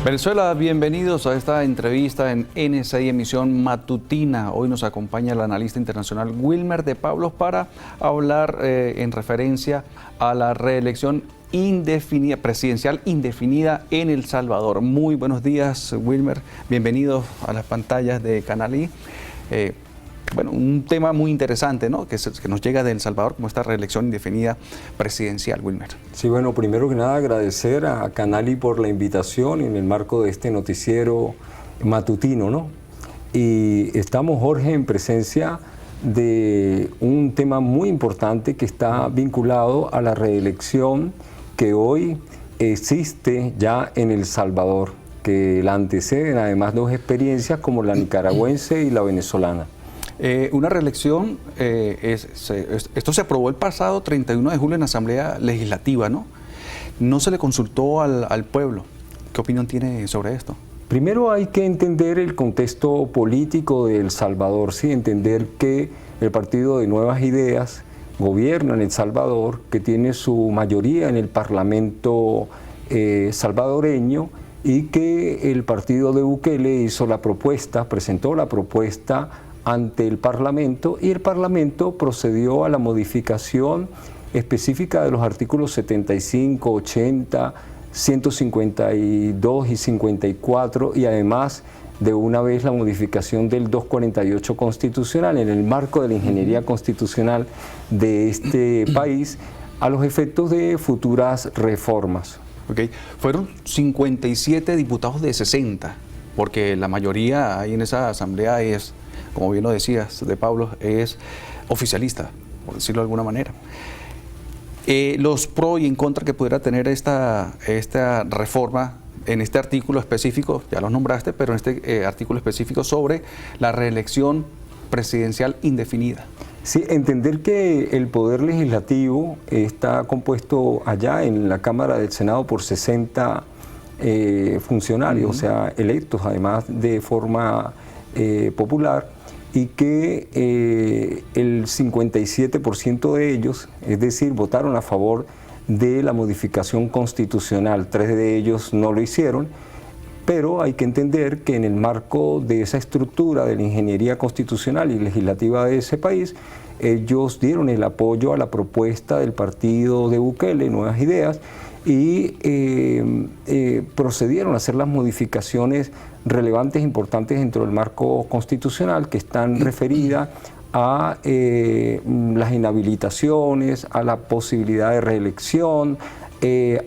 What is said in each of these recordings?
Venezuela, bienvenidos a esta entrevista en NSI Emisión Matutina. Hoy nos acompaña el analista internacional Wilmer de Pablos para hablar en referencia a la reelección indefinida, presidencial indefinida en El Salvador. Muy buenos días, Wilmer. Bienvenidos a las pantallas de Canal I. Bueno, un tema muy interesante, ¿no? Que nos llega de El Salvador, como esta reelección indefinida presidencial, Wilmer. Sí, bueno, primero que nada agradecer a Canal I por la invitación en el marco de este noticiero matutino, ¿no? Y estamos, Jorge, en presencia de un tema muy importante que está vinculado a la reelección que hoy existe ya en El Salvador, que la anteceden además dos experiencias como la nicaragüense y la venezolana. Una reelección, esto se aprobó el pasado 31 de julio en la Asamblea Legislativa, ¿no? No se le consultó al pueblo. ¿Qué opinión tiene sobre esto? Primero hay que entender el contexto político de El Salvador, ¿sí? Entender que el Partido de Nuevas Ideas gobierna en El Salvador, que tiene su mayoría en el Parlamento salvadoreño, y que el partido de Bukele hizo la propuesta, presentó la propuesta ante el Parlamento, y el Parlamento procedió a la modificación específica de los artículos 75, 80, 152 y 54, y además de una vez la modificación del 248 constitucional en el marco de la ingeniería constitucional de este país a los efectos de futuras reformas. Okay. Fueron 57 diputados de 60, porque la mayoría ahí en esa asamblea es, como bien lo decías, de Pablo, es oficialista, por decirlo de alguna manera. Los pro y en contra que pudiera tener esta reforma en este artículo específico, ya los nombraste, pero en este artículo específico sobre la reelección presidencial indefinida. Sí, entender que el Poder Legislativo está compuesto allá en la Cámara del Senado por 60 funcionarios, o sea, electos además de forma popular, y que el 57% de ellos, es decir, votaron a favor de la modificación constitucional. 3 de ellos no lo hicieron, pero hay que entender que en el marco de esa estructura de la ingeniería constitucional y legislativa de ese país, ellos dieron el apoyo a la propuesta del partido de Bukele, Nuevas Ideas, y procedieron a hacer las modificaciones relevantes e importantes dentro del marco constitucional que están referidas a las inhabilitaciones, a la posibilidad de reelección,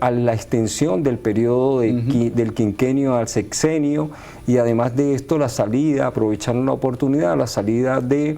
a la extensión del periodo del quinquenio al sexenio, y además de esto la salida, aprovecharon la oportunidad, la salida del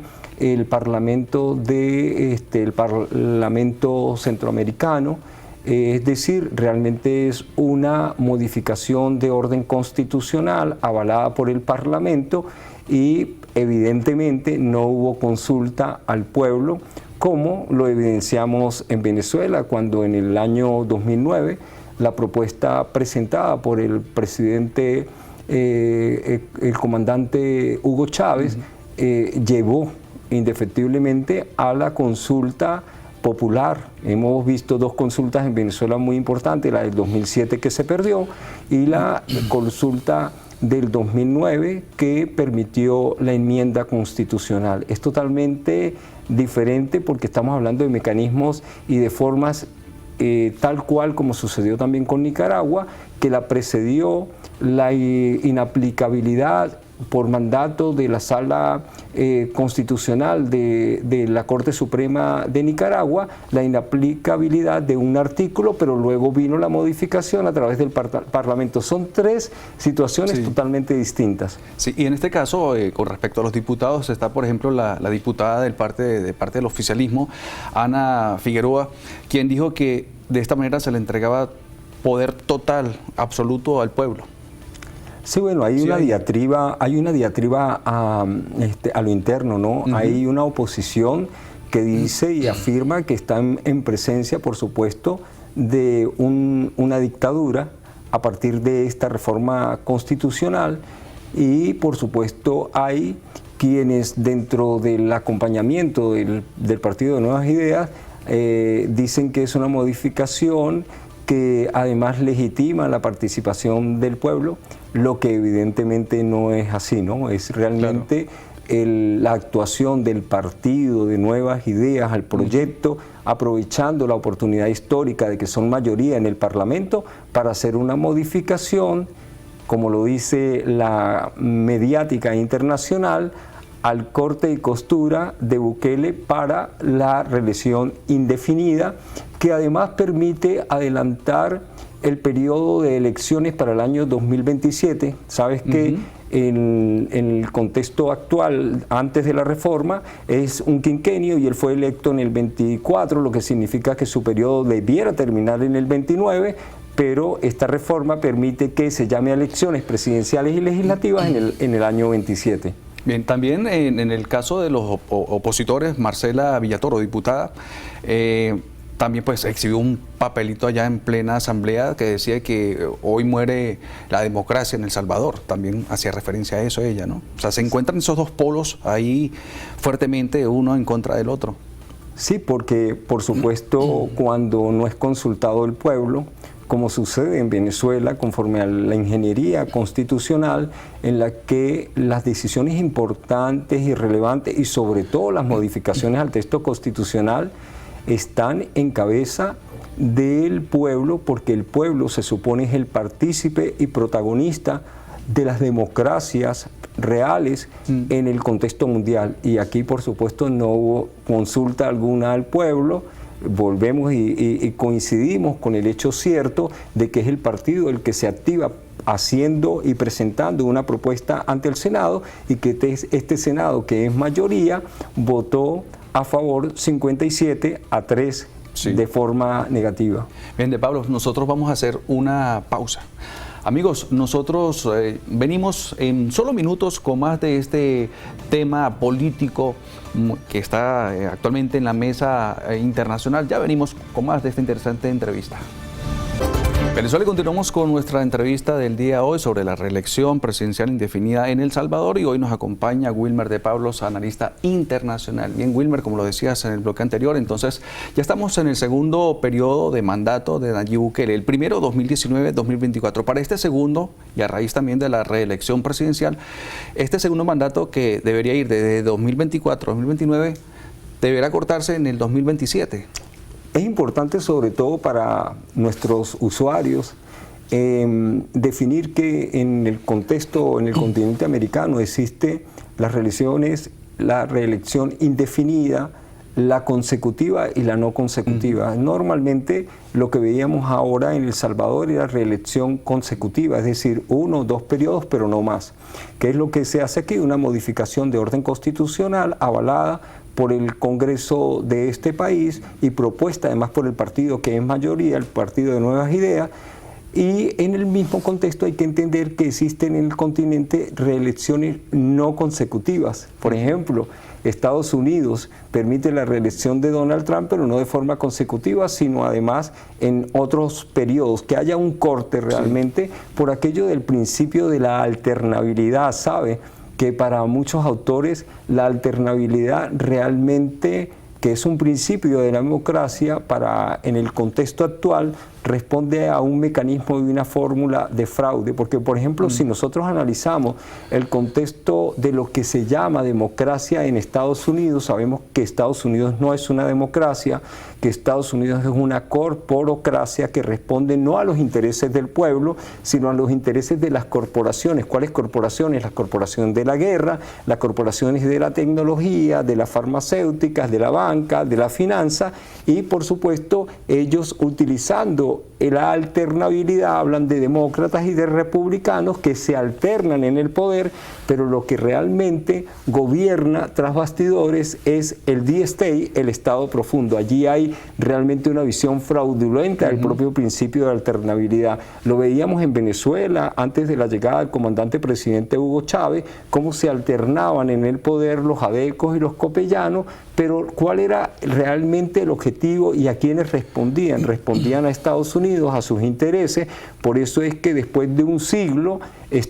Parlamento el Parlamento centroamericano. Es decir, realmente es una modificación de orden constitucional avalada por el Parlamento, y evidentemente no hubo consulta al pueblo, como lo evidenciamos en Venezuela, cuando en el año 2009 la propuesta presentada por el presidente, el comandante Hugo Chávez, llevó indefectiblemente a la consulta popular. Hemos visto 2 consultas en Venezuela muy importantes, la del 2007 que se perdió y la consulta del 2009 que permitió la enmienda constitucional. Es totalmente diferente porque estamos hablando de mecanismos y de formas tal cual como sucedió también con Nicaragua, que la precedió la inaplicabilidad por mandato de la Sala Constitucional de la Corte Suprema de Nicaragua, la inaplicabilidad de un artículo, pero luego vino la modificación a través del Parlamento. Son 3 situaciones totalmente distintas. Sí, y en este caso, con respecto a los diputados, está por ejemplo la diputada de parte del oficialismo, Ana Figueroa, quien dijo que de esta manera se le entregaba poder total, absoluto al pueblo. Sí, bueno, hay una diatriba a lo interno, ¿no? Hay una oposición que dice y afirma que están en presencia, por supuesto, de una dictadura a partir de esta reforma constitucional, y por supuesto hay quienes dentro del acompañamiento del Partido de Nuevas Ideas dicen que es una modificación que además legitima la participación del pueblo, lo que evidentemente no es así, ¿no? Es realmente la actuación del partido, de nuevas ideas al proyecto, aprovechando la oportunidad histórica de que son mayoría en el Parlamento para hacer una modificación, como lo dice la mediática internacional, al corte y costura de Bukele para la reelección indefinida, que además permite adelantar el periodo de elecciones para el año 2027. Sabes que en el contexto actual, antes de la reforma, es un quinquenio y él fue electo en el 24, lo que significa que su periodo debiera terminar en el 29, pero esta reforma permite que se llame a elecciones presidenciales y legislativas en el año 27. Bien, también en el caso de los opositores, Marcela Villatoro, diputada, también pues exhibió un papelito allá en plena asamblea que decía que hoy muere la democracia en El Salvador. También hacía referencia a eso ella, ¿no? O sea, se encuentran esos dos polos ahí fuertemente, uno en contra del otro. Sí, porque por supuesto cuando no es consultado el pueblo, como sucede en Venezuela, conforme a la ingeniería constitucional, en la que las decisiones importantes y relevantes, y sobre todo las modificaciones al texto constitucional, están en cabeza del pueblo, porque el pueblo se supone es el partícipe y protagonista de las democracias reales en el contexto mundial. Y aquí, por supuesto, no hubo consulta alguna al pueblo. Volvemos y coincidimos con el hecho cierto de que es el partido el que se activa haciendo y presentando una propuesta ante el Senado, y que este Senado, que es mayoría, votó a favor 57-3 de forma negativa. Bien, de Pablo, nosotros vamos a hacer una pausa. Amigos, nosotros venimos en solo minutos con más de este tema político que está actualmente en la mesa internacional. Ya venimos con más de esta interesante entrevista. Venezuela, y continuamos con nuestra entrevista del día de hoy sobre la reelección presidencial indefinida en El Salvador, y hoy nos acompaña Wilmer de Pablos, analista internacional. Bien, Wilmer, como lo decías en el bloque anterior, entonces ya estamos en el segundo periodo de mandato de Nayib Bukele, el primero 2019-2024. Para este segundo, y a raíz también de la reelección presidencial, este segundo mandato, que debería ir desde 2024-2029, deberá cortarse en el 2027. Es importante, sobre todo para nuestros usuarios, definir que en el contexto, en el continente americano, existe las reelecciones, la reelección indefinida, la consecutiva y la no consecutiva. Normalmente lo que veíamos ahora en El Salvador era reelección consecutiva, es decir, 1 o 2 periodos, pero no más. ¿Qué es lo que se hace aquí? Una modificación de orden constitucional avalada por el Congreso de este país y propuesta además por el partido que es mayoría, el Partido de Nuevas Ideas. Y en el mismo contexto hay que entender que existen en el continente reelecciones no consecutivas. Por ejemplo, Estados Unidos permite la reelección de Donald Trump, pero no de forma consecutiva, sino además en otros periodos, que haya un corte realmente por aquello del principio de la alternabilidad, ¿sabe? Que para muchos autores la alternabilidad realmente, que es un principio de la democracia, en el contexto actual responde a un mecanismo y una fórmula de fraude, porque por ejemplo si nosotros analizamos el contexto de lo que se llama democracia en Estados Unidos, sabemos que Estados Unidos no es una democracia, que Estados Unidos es una corporocracia que responde no a los intereses del pueblo, sino a los intereses de las corporaciones. ¿Cuáles corporaciones? Las corporaciones de la guerra, las corporaciones de la tecnología, de las farmacéuticas, de la banca, de la finanza, y por supuesto ellos utilizando la alternabilidad hablan de demócratas y de republicanos que se alternan en el poder, pero lo que realmente gobierna tras bastidores es el deep state, el Estado profundo. Allí hay realmente una visión fraudulenta del propio principio de alternabilidad. Lo veíamos en Venezuela antes de la llegada del comandante presidente Hugo Chávez, cómo se alternaban en el poder los adecos y los copellanos, pero ¿cuál era realmente el objetivo y a quiénes respondían. Respondían a Estados Unidos, a sus intereses. Por eso es que después de un siglo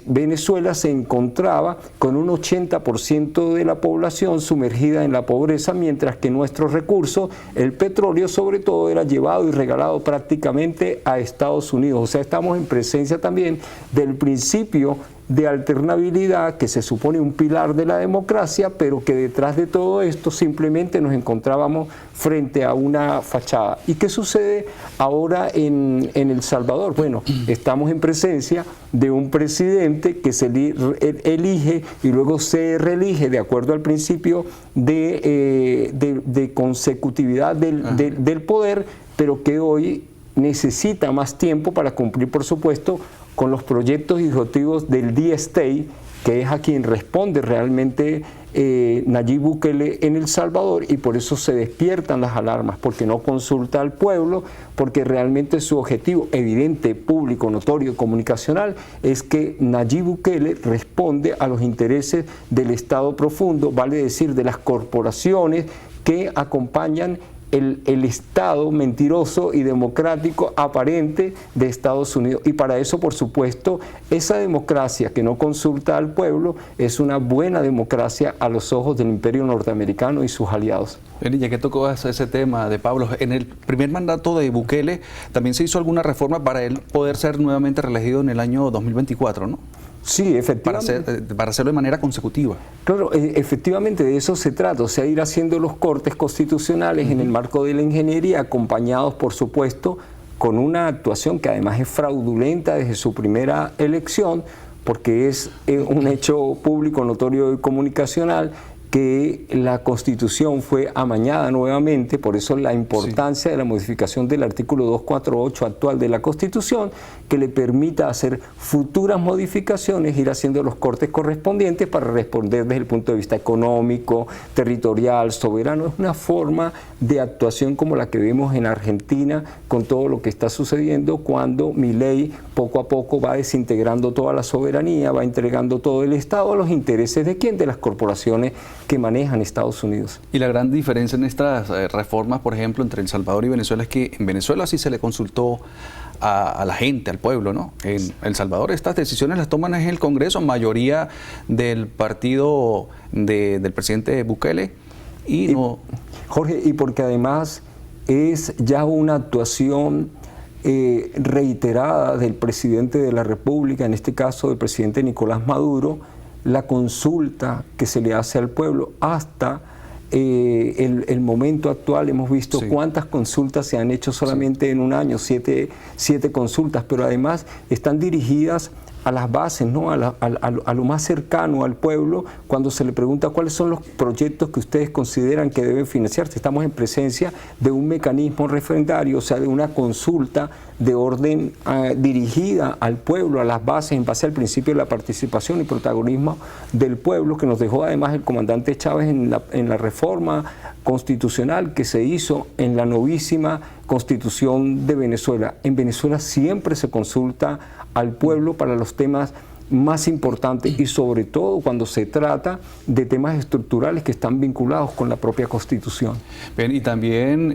Venezuela se encontraba con un 80% de la población sumergida en la pobreza, mientras que nuestros recursos, el petróleo sobre todo, era llevado y regalado prácticamente a Estados Unidos. O sea, estamos en presencia también del principio de alternabilidad, que se supone un pilar de la democracia, pero que detrás de todo esto simplemente nos encontrábamos frente a una fachada. ¿Y qué sucede ahora en El Salvador? Bueno, estamos en presencia de un presidente que se elige y luego se reelige de acuerdo al principio de consecutividad del poder, pero que hoy necesita más tiempo para cumplir, por supuesto, con los proyectos y objetivos del D-State, que es a quien responde realmente Nayib Bukele en El Salvador, y por eso se despiertan las alarmas, porque no consulta al pueblo, porque realmente su objetivo evidente, público, notorio, comunicacional, es que Nayib Bukele responde a los intereses del Estado profundo, vale decir, de las corporaciones que acompañan el Estado mentiroso y democrático aparente de Estados Unidos. Y para eso, por supuesto, esa democracia que no consulta al pueblo es una buena democracia a los ojos del imperio norteamericano y sus aliados. Ya que tocó ese tema de Pablo, en el primer mandato de Bukele también se hizo alguna reforma para él poder ser nuevamente reelegido en el año 2024, ¿no? Sí, efectivamente. Para hacerlo de manera consecutiva. Claro, efectivamente de eso se trata, o sea, ir haciendo los cortes constitucionales en el marco de la ingeniería, acompañados, por supuesto, con una actuación que además es fraudulenta desde su primera elección, porque es un hecho público, notorio y comunicacional, que la Constitución fue amañada nuevamente, por eso la importancia de la modificación del artículo 248 actual de la Constitución, que le permita hacer futuras modificaciones, ir haciendo los cortes correspondientes para responder desde el punto de vista económico, territorial, soberano. Es una forma de actuación como la que vemos en Argentina con todo lo que está sucediendo cuando Milei poco a poco va desintegrando toda la soberanía, va entregando todo el Estado a los intereses de ¿quién? De las corporaciones que manejan Estados Unidos. Y la gran diferencia en estas reformas, por ejemplo, entre El Salvador y Venezuela es que en Venezuela sí se le consultó a la gente, al pueblo, ¿no? En El Salvador estas decisiones las toman en el Congreso, mayoría del partido del presidente Bukele y no... Jorge, y porque además es ya una actuación reiterada del presidente de la República, en este caso del presidente Nicolás Maduro, la consulta que se le hace al pueblo hasta el momento actual. Hemos visto cuántas consultas se han hecho solamente en un año, siete consultas, pero además están dirigidas a las bases, ¿no? a lo más cercano al pueblo, cuando se le pregunta cuáles son los proyectos que ustedes consideran que deben financiarse. Estamos en presencia de un mecanismo referendario, o sea, de una consulta de orden dirigida al pueblo, a las bases, en base al principio de la participación y protagonismo del pueblo, que nos dejó además el comandante Chávez en la reforma constitucional que se hizo en la novísima Constitución de Venezuela. En Venezuela siempre se consulta al pueblo para los temas más importantes y sobre todo cuando se trata de temas estructurales que están vinculados con la propia Constitución. Bien, y también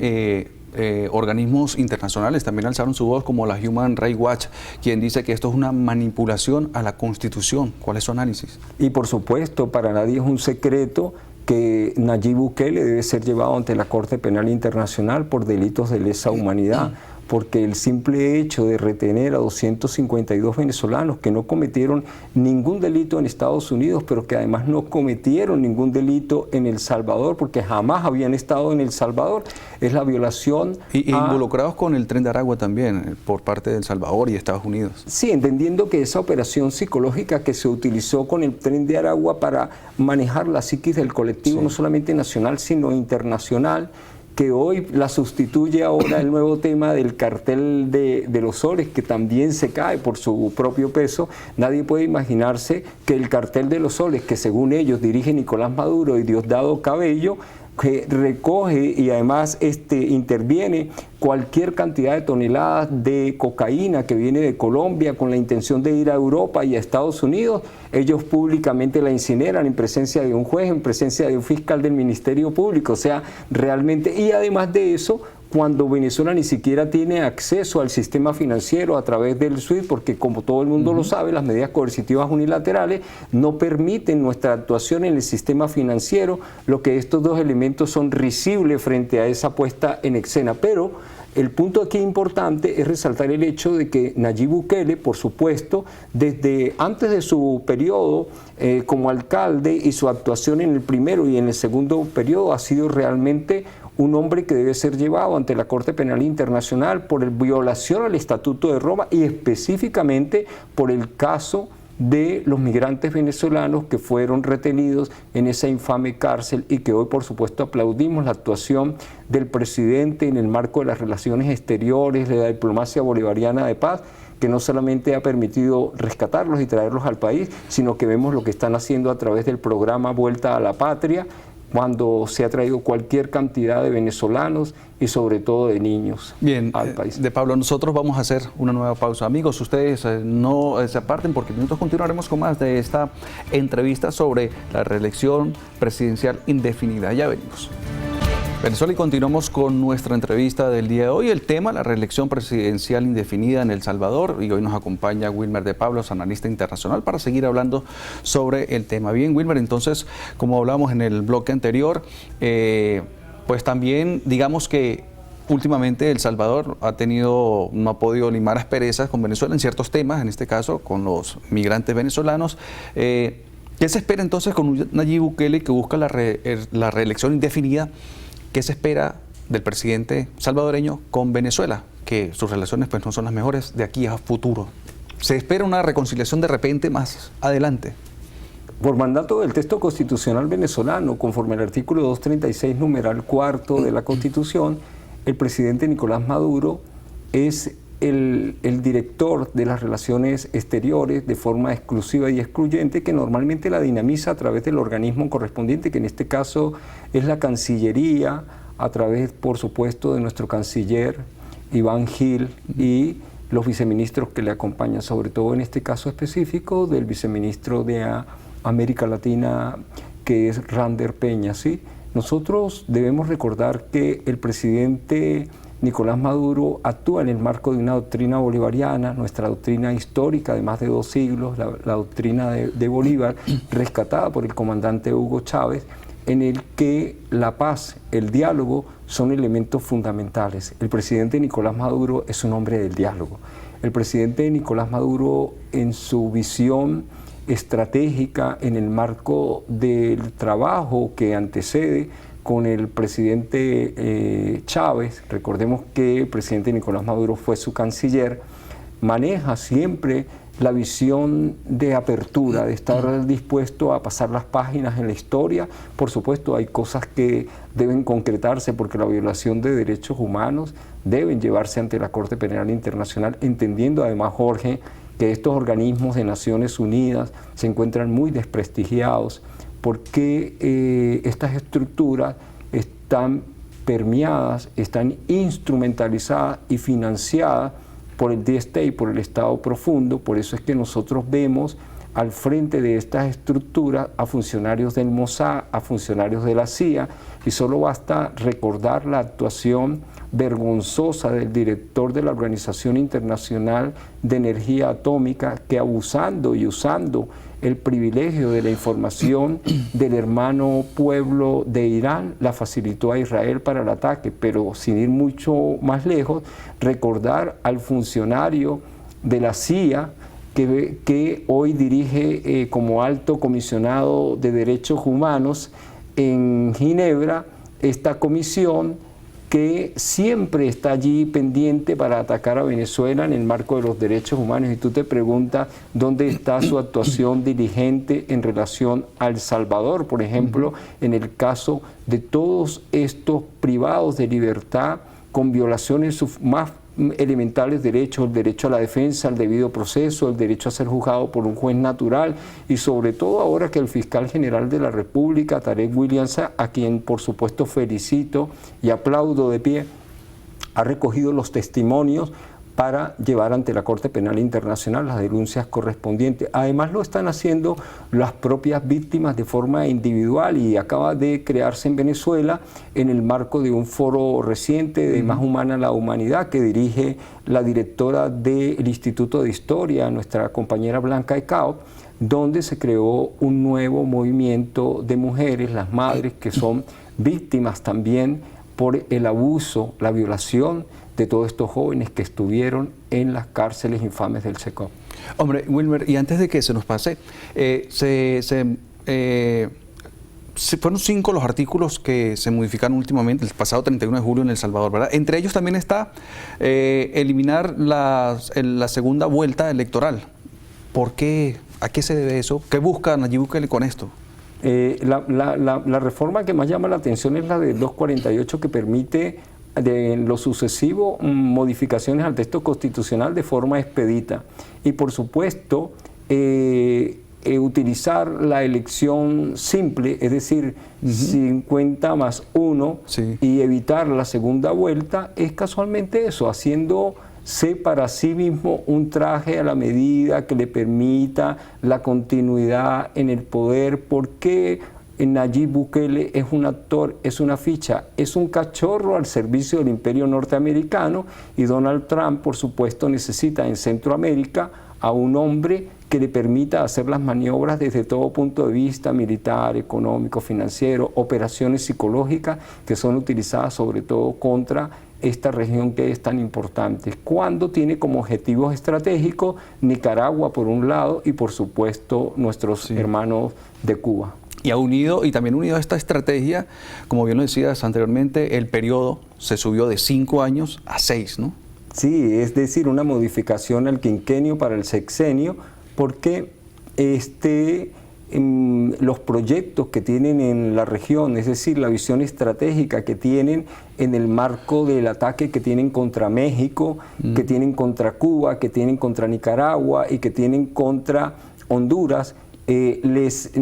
organismos internacionales también alzaron su voz, como la Human Rights Watch, quien dice que esto es una manipulación a la Constitución. ¿Cuál es su análisis? Y por supuesto, para nadie es un secreto que Nayib Bukele debe ser llevado ante la Corte Penal Internacional por delitos de lesa humanidad, porque el simple hecho de retener a 252 venezolanos que no cometieron ningún delito en Estados Unidos, pero que además no cometieron ningún delito en El Salvador, porque jamás habían estado en El Salvador, es la violación. Y involucrados con el Tren de Aragua también, por parte de El Salvador y Estados Unidos. Sí, entendiendo que esa operación psicológica que se utilizó con el Tren de Aragua para manejar la psiquis del colectivo, no solamente nacional, sino internacional, que hoy la sustituye ahora el nuevo tema del cartel de los soles, que también se cae por su propio peso. Nadie puede imaginarse que el cartel de los soles, que según ellos dirige Nicolás Maduro y Diosdado Cabello, que recoge y además interviene cualquier cantidad de toneladas de cocaína que viene de Colombia con la intención de ir a Europa y a Estados Unidos. Ellos públicamente la incineran en presencia de un juez, en presencia de un fiscal del Ministerio Público. O sea, realmente, y además de eso, cuando Venezuela ni siquiera tiene acceso al sistema financiero a través del SWIFT, porque como todo el mundo lo sabe, las medidas coercitivas unilaterales no permiten nuestra actuación en el sistema financiero, lo que estos dos elementos son risibles frente a esa puesta en escena. Pero el punto aquí importante es resaltar el hecho de que Nayib Bukele, por supuesto, desde antes de su periodo como alcalde y su actuación en el primero y en el segundo periodo, ha sido realmente un hombre que debe ser llevado ante la Corte Penal Internacional por violación al Estatuto de Roma y específicamente por el caso de los migrantes venezolanos que fueron retenidos en esa infame cárcel y que hoy, por supuesto, aplaudimos la actuación del presidente en el marco de las relaciones exteriores, de la diplomacia bolivariana de paz, que no solamente ha permitido rescatarlos y traerlos al país, sino que vemos lo que están haciendo a través del programa Vuelta a la Patria, cuando se ha traído cualquier cantidad de venezolanos y sobre todo de niños al país. De Pablo, nosotros vamos a hacer una nueva pausa. Amigos, ustedes no se aparten porque nosotros continuaremos con más de esta entrevista sobre la reelección presidencial indefinida. Ya venimos. Venezuela, y continuamos con nuestra entrevista del día de hoy. El tema, la reelección presidencial indefinida en El Salvador, y hoy nos acompaña Wilmer de Pablos, analista internacional, para seguir hablando sobre el tema. Bien, Wilmer, entonces, como hablamos en el bloque anterior, pues también digamos que últimamente El Salvador no ha podido limar asperezas con Venezuela en ciertos temas, en este caso con los migrantes venezolanos. ¿Qué se espera entonces con Nayib Bukele, que busca la reelección indefinida? ¿Qué se espera del presidente salvadoreño con Venezuela? Que sus relaciones pues no son las mejores de aquí a futuro. ¿Se espera una reconciliación de repente más adelante? Por mandato del texto constitucional venezolano, conforme al artículo 236, numeral cuarto de la Constitución, el presidente Nicolás Maduro es el director de las relaciones exteriores de forma exclusiva y excluyente, que normalmente la dinamiza a través del organismo correspondiente, que en este caso es la Cancillería, a través, por supuesto, de nuestro canciller Iván Gil y los viceministros que le acompañan, sobre todo en este caso específico del viceministro de América Latina, que es Rander Peña, ¿sí? Nosotros debemos recordar que el presidente Nicolás Maduro actúa en el marco de una doctrina bolivariana, nuestra doctrina histórica de más de 2 siglos, la doctrina de Bolívar, rescatada por el comandante Hugo Chávez, en el que la paz, el diálogo son elementos fundamentales. El presidente Nicolás Maduro es un hombre del diálogo. El presidente Nicolás Maduro, en su visión estratégica, en el marco del trabajo que antecede con el presidente Chávez, recordemos que el presidente Nicolás Maduro fue su canciller, maneja siempre la visión de apertura, de estar dispuesto a pasar las páginas en la historia. Por supuesto, hay cosas que deben concretarse porque la violación de derechos humanos deben llevarse ante la Corte Penal Internacional, entendiendo además, Jorge, que estos organismos de Naciones Unidas se encuentran muy desprestigiados, porque estas estructuras están permeadas, están instrumentalizadas y financiadas por el D-State, por el Estado profundo. Por eso es que nosotros vemos al frente de estas estructuras a funcionarios del Mossad, a funcionarios de la CIA, y solo basta recordar la actuación vergonzosa del director de la Organización Internacional de Energía Atómica, que abusando y usando el privilegio de la información del hermano pueblo de Irán, la facilitó a Israel para el ataque. Pero sin ir mucho más lejos, recordar al funcionario de la CIA que hoy dirige como alto comisionado de derechos humanos en Ginebra esta comisión, que siempre está allí pendiente para atacar a Venezuela en el marco de los derechos humanos. Y tú te preguntas dónde está su actuación diligente en relación a El Salvador, por ejemplo, en el caso de todos estos privados de libertad con violaciones más elementales derechos, el derecho a la defensa, el debido proceso, el derecho a ser juzgado por un juez natural y sobre todo ahora que el fiscal general de la República, Tarek William Saab, a quien por supuesto felicito y aplaudo de pie, ha recogido los testimonios para llevar ante la Corte Penal Internacional las denuncias correspondientes. Además lo están haciendo las propias víctimas de forma individual y acaba de crearse en Venezuela en el marco de un foro reciente de Más Humana la Humanidad que dirige la directora del Instituto de Historia, nuestra compañera Blanca Ecao, donde se creó un nuevo movimiento de mujeres, las madres que son víctimas también por el abuso, la violación de todos estos jóvenes que estuvieron en las cárceles infames del SECOP. Hombre, Wilmer, y antes de que se nos pase, fueron 5 los artículos que se modificaron últimamente, el pasado 31 de julio en El Salvador, ¿verdad? Entre ellos también está eliminar la segunda vuelta electoral. ¿Por qué? ¿A qué se debe eso? ¿Qué busca Nayib Bukele con esto? La reforma que más llama la atención es la de 248 que permite de lo sucesivo modificaciones al texto constitucional de forma expedita y por supuesto utilizar la elección simple, es decir, 50 más 1 sí, y evitar la segunda vuelta es casualmente eso, haciéndose para sí mismo un traje a la medida que le permita la continuidad en el poder, porque Nayib Bukele es un actor, es una ficha, es un cachorro al servicio del imperio norteamericano y Donald Trump, por supuesto, necesita en Centroamérica a un hombre que le permita hacer las maniobras desde todo punto de vista, militar, económico, financiero, operaciones psicológicas que son utilizadas sobre todo contra esta región que es tan importante, cuando tiene como objetivos estratégicos Nicaragua por un lado y por supuesto nuestros hermanos de Cuba. Y también unido a esta estrategia, como bien lo decías anteriormente, el periodo se subió de 5 años a 6, ¿no? Sí, es decir, una modificación al quinquenio para el sexenio, porque los proyectos que tienen en la región, es decir, la visión estratégica que tienen en el marco del ataque que tienen contra México, que tienen contra Cuba, que tienen contra Nicaragua y que tienen contra Honduras, les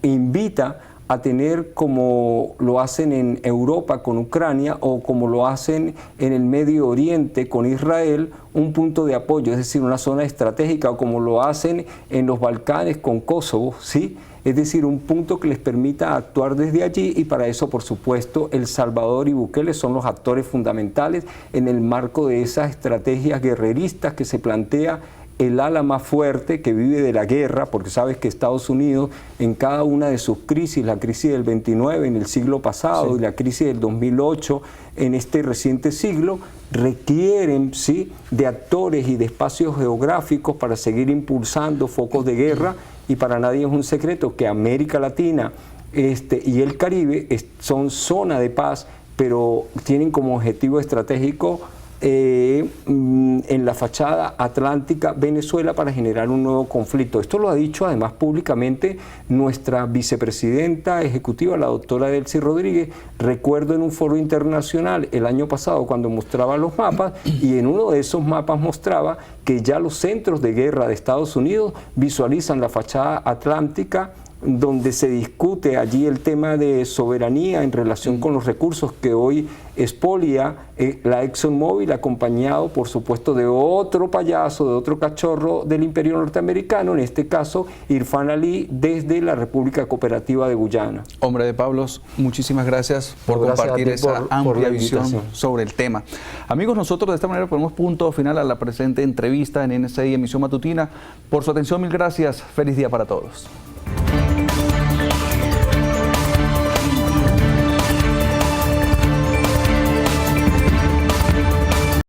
invita a tener, como lo hacen en Europa con Ucrania o como lo hacen en el Medio Oriente con Israel, un punto de apoyo, es decir, una zona estratégica, o como lo hacen en los Balcanes con Kosovo, ¿sí? Es decir, un punto que les permita actuar desde allí y para eso, por supuesto, El Salvador y Bukele son los actores fundamentales en el marco de esas estrategias guerreristas que se plantea el ala más fuerte que vive de la guerra, porque sabes que Estados Unidos en cada una de sus crisis, la crisis del 29 en el siglo pasado y la crisis del 2008 en este reciente siglo, requieren de actores y de espacios geográficos para seguir impulsando focos de guerra y para nadie es un secreto que América Latina y el Caribe son zona de paz, pero tienen como objetivo estratégico en la fachada atlántica Venezuela para generar un nuevo conflicto. Esto lo ha dicho además públicamente nuestra vicepresidenta ejecutiva, la doctora Delcy Rodríguez. Recuerdo en un foro internacional el año pasado cuando mostraba los mapas y en uno de esos mapas mostraba que ya los centros de guerra de Estados Unidos visualizan la fachada atlántica donde se discute allí el tema de soberanía en relación con los recursos que hoy expolia la ExxonMobil, acompañado por supuesto de otro payaso, de otro cachorro del imperio norteamericano, en este caso Irfan Ali, desde la República Cooperativa de Guyana. Hombre de Pablos, muchísimas gracias por compartir esa amplia visión sobre el tema. Amigos, nosotros de esta manera ponemos punto final a la presente entrevista en NSI Emisión Matutina. Por su atención, mil gracias. Feliz día para todos.